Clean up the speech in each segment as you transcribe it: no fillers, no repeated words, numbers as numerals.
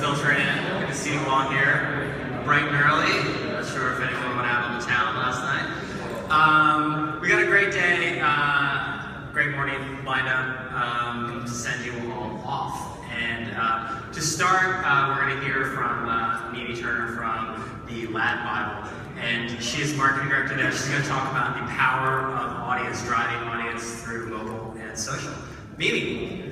filter in. Good to see you all here, bright and early. Not sure if anyone went out on the town last night. We got a great day, great morning lined up to send you all off. And to start, we're going to hear from Mimi Turner from the Lad Bible. And she is marketing director there. She's going to talk about the power of audience, driving audience through mobile and social. Mimi.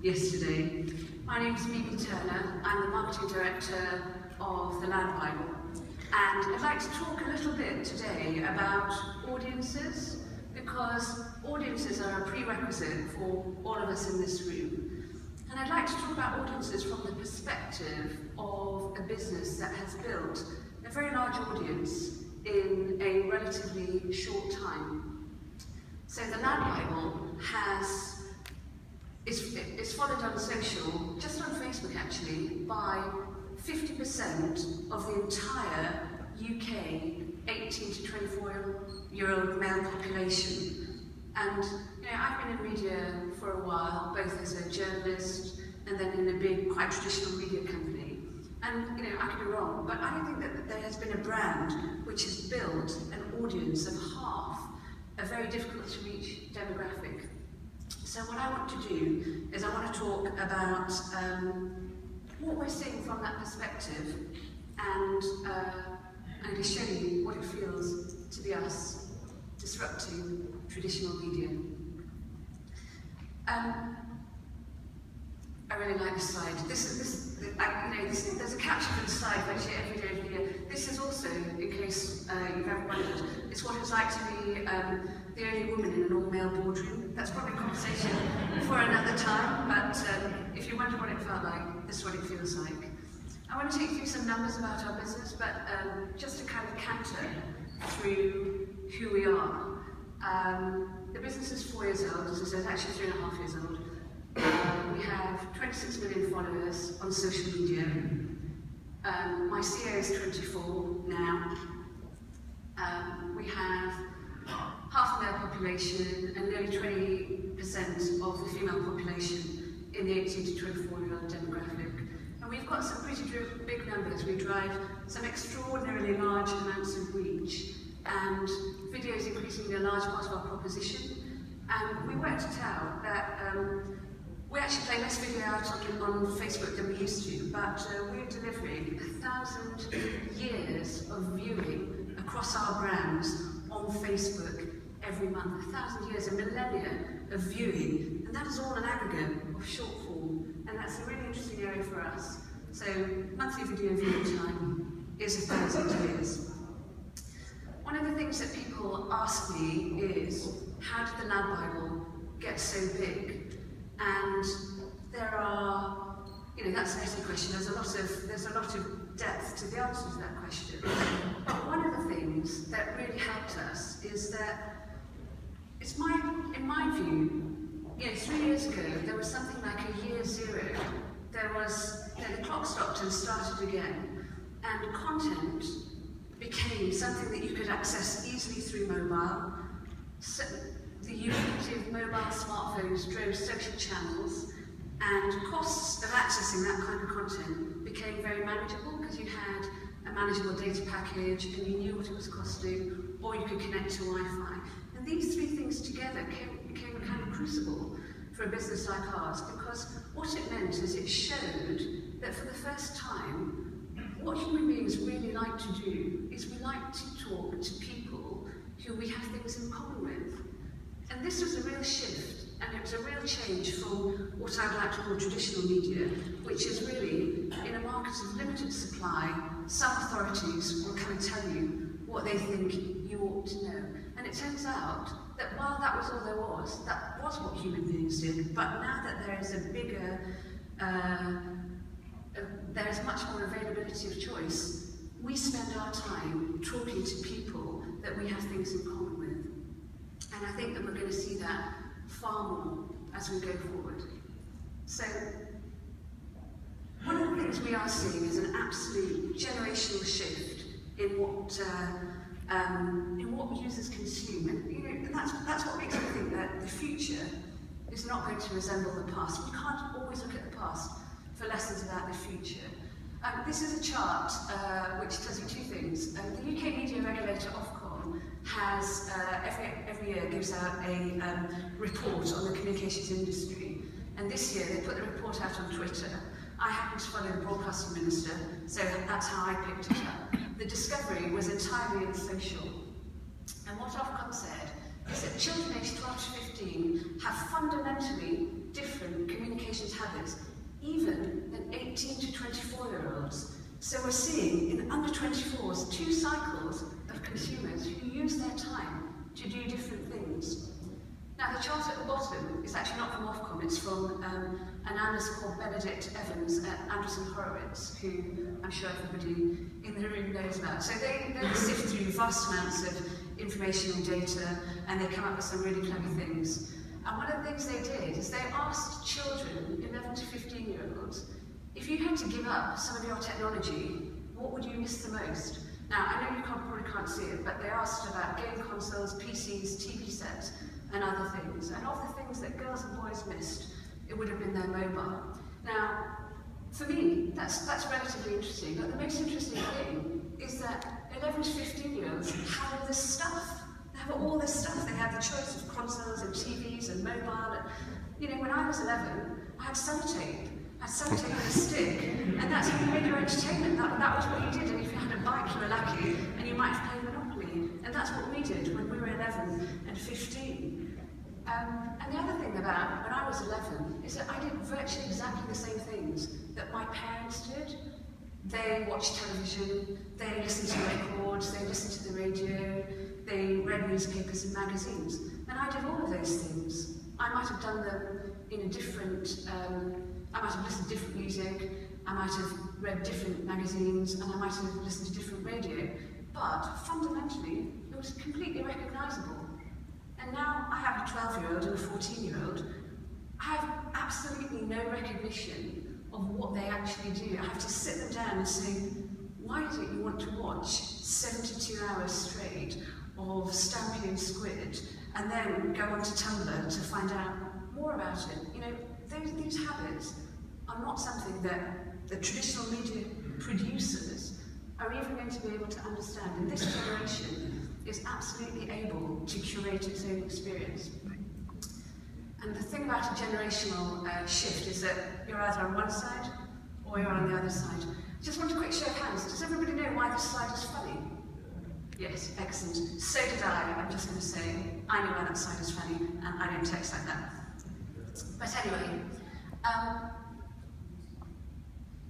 Yesterday. My name is Mimi Turner. I'm the marketing director of the Lad Bible, and I'd like to talk a little bit today about audiences, because audiences are a prerequisite for all of us in this room. And I'd like to talk about audiences from the perspective of a business that has built a very large audience in a relatively short time. So the Lad Bible is followed on social, just on Facebook actually, by 50% of the entire UK 18 to 24-year-old male population. And I've been in media for a while, both as a journalist and then in a big, quite traditional media company. And I could be wrong, but I don't think that there has been a brand which has built an audience of half a very difficult to reach demographic. So what I want to do is I want to talk about what we're seeing from that perspective, and I'm going to show you what it feels to be us disrupting traditional media. I really like this slide. There's a caption for the slide virtually every day of the year. This is also, in case you've ever wondered, it's what it's like to be the only woman in an all-male boardroom. That's probably a conversation for another time, but if you wonder what it felt like, this is what it feels like. I want to take you through some numbers about our business, but just to kind of canter through who we are. The business is 4 years old, as I said, actually 3.5 years old. We have 26 million followers on social media. My CEO is 24 now. We have half the male population and nearly 20% of the female population in the 18 to 24-year-old demographic. And we've got some pretty big numbers. We drive some extraordinarily large amounts of reach, and video is increasingly a large part of our proposition. And we worked it out that we actually play less video out on Facebook than we used to, but we're delivering 1,000 years of viewing across our brands on Facebook every month. 1,000 years, a millennia of viewing, and that is all an aggregate of short form, and that's a really interesting area for us. So monthly video viewing time is 1,000 years. One of the things that people ask me is, how did the Lad Bible get so big? And there are, that's an easy question. There's a lot of depth to the answer to that question. But one of the things that really helped us is that in my view, 3 years ago there was something like a year zero. There was the clock stopped and started again, and content became something that you could access easily through mobile. So the ubiquity of mobile smartphones drove social channels, and costs of accessing that kind of content became very manageable because you had a manageable data package and you knew what it was costing, or you could connect to Wi-Fi. And these three things together became a kind of crucible for a business like ours, because what it meant is it showed that for the first time, what human beings really like to do is we like to talk to people who we have things in common with. And this was a real shift, and it was a real change from what I would like to call traditional media, which is really, in a market of limited supply, some authorities will come and tell you what they think you ought to know. And it turns out that while that was all there was, that was what human beings did, but now that there is a bigger, there is much more availability of choice, we spend our time talking to people that we have things in common with. And I think that we're going to see that far more as we go forward. So, one of the things we are seeing is an absolute generational shift in what users consume. And, you know, and that's what makes me think that the future is not going to resemble the past. We can't always look at the past for lessons about the future. This is a chart which tells you two things. The UK media regulator Ofcom has every year gives out a report on the communications industry, and this year they put the report out on Twitter. I happen to follow the broadcasting minister, so that's how I picked it up. The discovery was entirely in social, and what Ofcom said is that children aged 12 to 15 have fundamentally different communications habits even than 18 to 24-year-olds. So we're seeing in under 24s 2 cycles of consumers who use their time to do different things. Now the chart at the bottom is actually not from Ofcom, it's from an analyst called Benedict Evans at Anderson Horowitz, who I'm sure everybody in the room knows about. So they sift through vast amounts of information and data, and they come up with some really clever things. And one of the things they did is they asked children, 11 to 15-year-olds, if you had to give up some of your technology, what would you miss the most? Now, I know you probably can't see it, but they asked about game consoles, PCs, TV sets, and other things. And of the things that girls and boys missed, it would have been their mobile. Now, for me, that's relatively interesting, but the most interesting thing is that 11 to 15-year-olds have all this stuff. They have all this stuff. They have the choice of consoles and TVs and mobile. And, you know, when I was 11, I had sellotape. I had sellotape and a stick, and that's how you made your entertainment. That was what you did. And if you had a bike, you were lucky, and you might have played Monopoly. And that's what we did when we were 11 and 15. And the other thing about when I was 11 is that I did virtually exactly the same things that my parents did. They watched television, they listened to records, they listened to the radio, they read newspapers and magazines. And I did all of those things. I might have done them in a different, I might have listened to different music, I might have read different magazines, and I might have listened to different radio. But fundamentally, it was completely recognisable. And now I have a 12-year-old and a 14-year-old. I have absolutely no recognition of what they actually do. I have to sit them down and say, why is it you want to watch 72 hours straight of Stampy and Squid, and then go onto Tumblr to find out more about it? You know, these habits are not something that the traditional media producers are even going to be able to understand. And this generation is absolutely able to curate its own experience. And the thing about a generational shift is that you're either on one side or you're on the other side. Just want a quick show of hands. Does everybody know why this slide is funny? Yes, excellent. So did I. I'm just going to say, I know why that slide is funny, and I don't text like that. But anyway,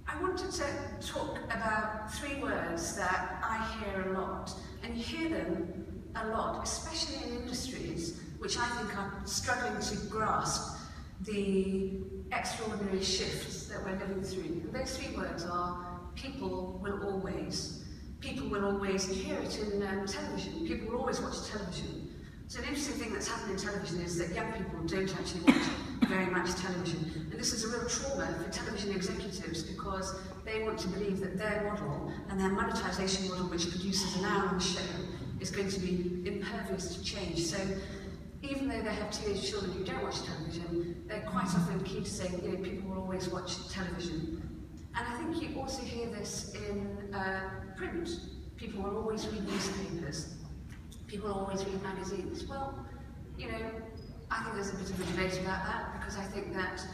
I wanted to talk about 3 words that I hear a lot, and you hear them a lot, especially in industries which I think are struggling to grasp the extraordinary shifts that we're living through. And those 3 words are people will always. People will always, you hear it in television, people will always watch television. So an interesting thing that's happened in television is that young people don't actually watch very much television. And this is a real trauma for television executives because they want to believe that their model and their monetization model, which produces an hour-long show, is going to be impervious to change. So even though they have teenage children who don't watch television, they're quite often keen to say, you know, people will always watch television. And I think you also hear this in print. People will always read newspapers. People will always read magazines. Well, you know, I think there's a bit of a debate about that because I think that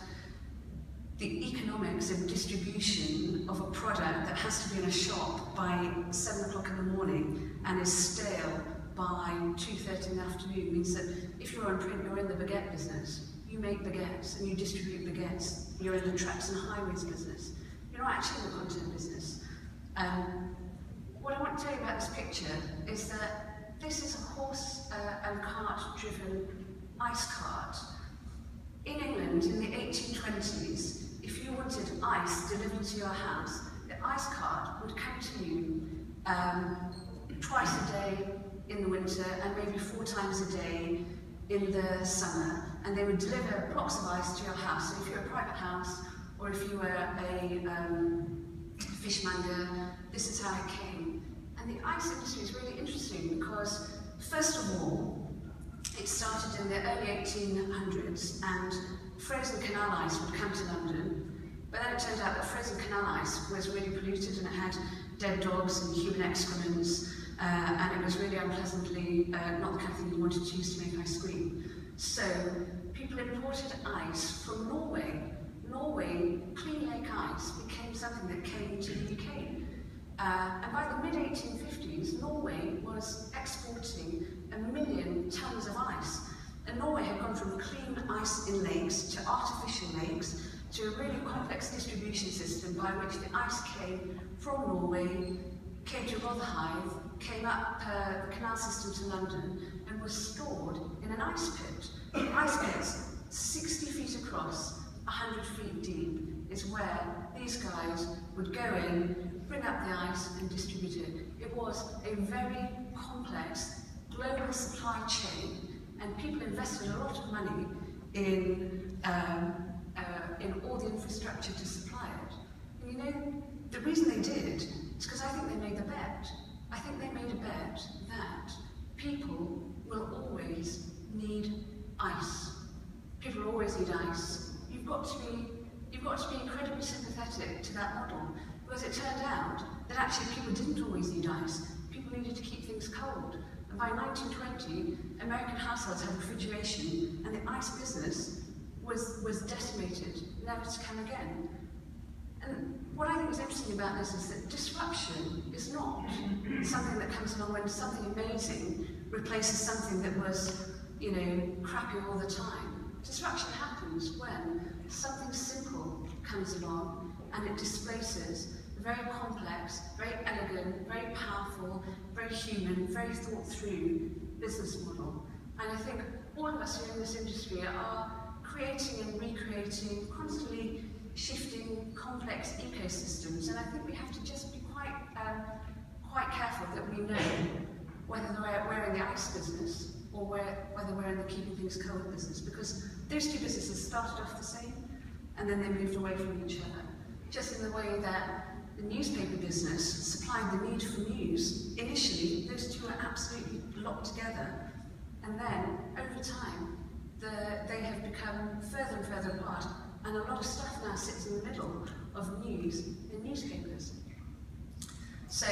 the economics of distribution of a product that has to be in a shop by 7 o'clock in the morning and is stale by 2:30 in the afternoon means that if you're on print, you're in the baguette business. You make baguettes and you distribute baguettes. You're in the tracks and highways business. You're not actually in the content business. What I want to tell you about this picture is this is a horse and cart-driven ice cart. In England, in the 1820s, if you wanted ice delivered to your house, the ice cart would come to you twice a day in the winter and maybe 4 times a day in the summer, and they would deliver blocks of ice to your house. So if you're a private house, or if you were a fishmonger, this is how it came. And the ice industry is really interesting because, first of all, it started in the early 1800s, and frozen canal ice would come to London, but then it turned out that frozen canal ice was really polluted and it had dead dogs and human excrements, and it was really unpleasantly not the kind of thing you wanted to use to make ice cream. So people imported ice from Norway. Norway, clean lake ice became something that came to the UK. And by the mid-1850s, Norway was exporting 1 million tons of ice. And Norway had gone from clean ice in lakes to artificial lakes to a really complex distribution system by which the ice came from Norway, came to Rotherhithe, came up the canal system to London, and was stored in an ice pit. Ice pits 60 feet across, 100 feet deep, is where these guys would go in, bring up the ice and distribute it. It was a very complex global supply chain, and people invested a lot of money in all the infrastructure to supply it. And you know, the reason they did is because I think they made the bet. I think they made a bet that people will always need ice. People always need ice. You've got to be incredibly sympathetic to that model, because it turned out that actually people didn't always need ice. People needed to keep things cold. And by 1920, American households had refrigeration, and the ice business was decimated, never to come again. And what I think is interesting about this is that disruption is not something that comes along when something amazing replaces something that was, you know, crappy all the time. Disruption happens when something simple comes along and it displaces a very complex, very elegant, very powerful, very human, very thought through business model. And I think all of us who are in this industry are creating and recreating, constantly shifting complex ecosystems, and I think we have to just be quite careful that we know whether we're in the ice business or whether we're in the keeping things cold business, because those two businesses started off the same and then they moved away from each other. Just in the way that the newspaper business supplied the need for news. Initially, those two were absolutely locked together, and then over time they have become further and further apart, and a lot of stuff now sits in the middle of news in newspapers. So